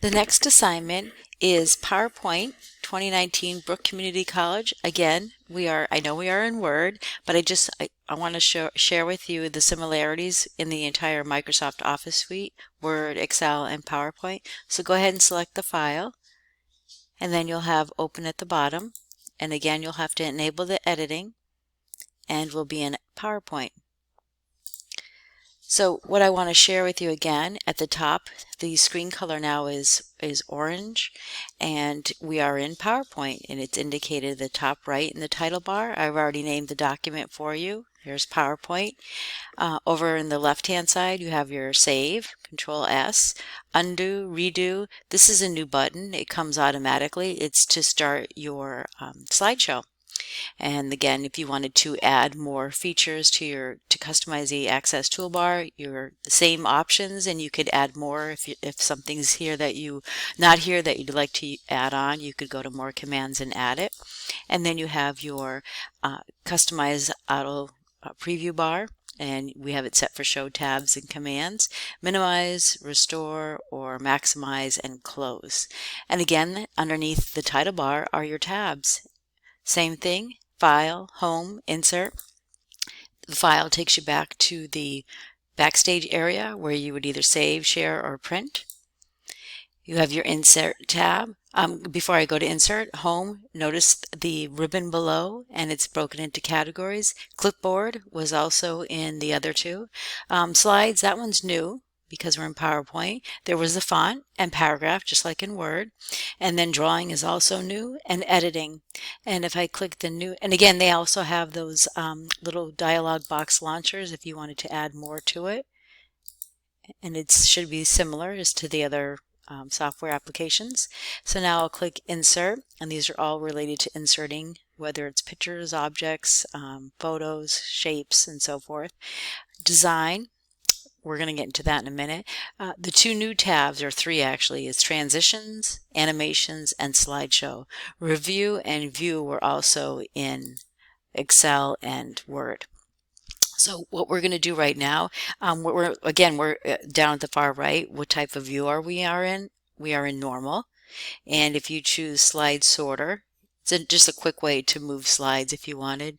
The next assignment is PowerPoint 2019 Brook Community College. Again, I know we are in Word, but I want to share with you the similarities in the entire Microsoft Office suite, Word, Excel, and PowerPoint. So go ahead and select the file, and then you'll have Open at the bottom. And again, you'll have to enable the editing, and we'll be in PowerPoint. So what I want to share with you again, at the top, the screen color now is orange, and we are in PowerPoint, and it's indicated at the top right in the title bar. I've already named the document for you. Here's PowerPoint. Over in the left-hand side, you have your Save, Control S, Undo, Redo. This is a new button. It comes automatically. It's to start your slideshow. And again, if you wanted to add more features to customize the Access toolbar, the same options, and you could add more if something's here that not here that you'd like to add on, you could go to more commands and add it. And then you have your customize auto preview bar, and we have it set for show tabs and commands, minimize, restore, or maximize and close. And again, underneath the title bar are your tabs. Same thing, File, Home, Insert. The file takes you back to the Backstage area where you would either save, share, or print. You have your Insert tab. Before I go to Insert, Home, notice the ribbon below, and it's broken into categories. Clipboard was also in the other two. Slides, that one's new because we're in PowerPoint. There was the font and paragraph, just like in Word. And then drawing is also new, and editing. And if I click the new, and again, they also have those little dialog box launchers if you wanted to add more to it. And it should be similar as to the other software applications. So now I'll click Insert, and these are all related to inserting, whether it's pictures, objects, photos, shapes, and so forth. Design. We're going to get into that in a minute. The two new tabs, or three actually, is Transitions, Animations, and Slideshow. Review and View were also in Excel and Word. So what we're going to do right now, we're down at the far right. What type of view we are in? We are in Normal. And if you choose Slide Sorter, it's just a quick way to move slides if you wanted.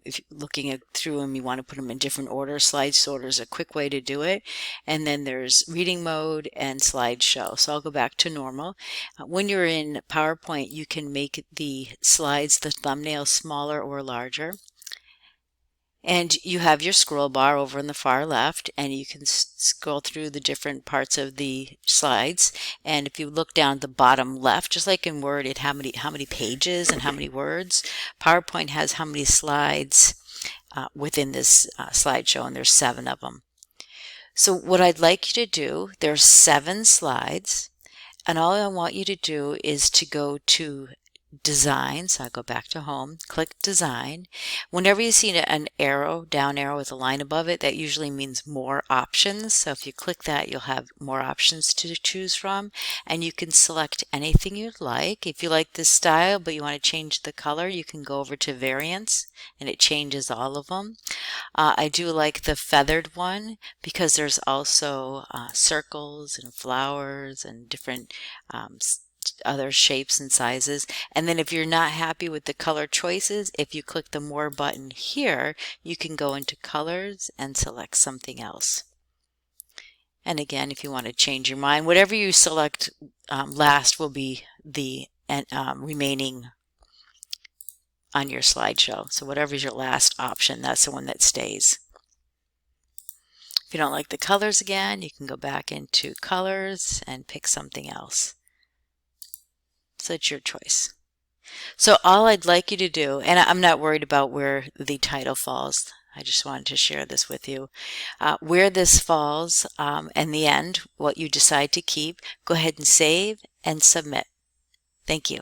If you're looking through them, you want to put them in different order. Slide sorter is a quick way to do it. And then there's reading mode and slideshow. So I'll go back to normal. When you're in PowerPoint, you can make the slides, the thumbnail, smaller or larger. And you have your scroll bar over in the far left, and you can scroll through the different parts of the slides. And if you look down at the bottom left, just like in Word, it how many pages and how many words. PowerPoint has how many slides within this slideshow, and there's 7 of them. So what I'd like you to do, there's 7 slides, and all I want you to do is to go to Design. So I'll go back to Home, click Design. Whenever you see an arrow, down arrow with a line above it, that usually means more options. So if you click that, you'll have more options to choose from, and you can select anything you'd like. If you like this style but you want to change the color, you can go over to Variants, and it changes all of them. I do like the feathered one because there's also circles and flowers and different other shapes and sizes. And then if you're not happy with the color choices, if you click the More button here, you can go into Colors and select something else. And again, if you want to change your mind, whatever you select last will be the remaining on your slideshow. So whatever's your last option, that's the one that stays. If you don't like the colors again, you can go back into Colors and pick something else. So it's your choice. So all I'd like you to do, and I'm not worried about where the title falls, I just wanted to share this with you. Where this falls, in the end, what you decide to keep, go ahead and save and submit. Thank you.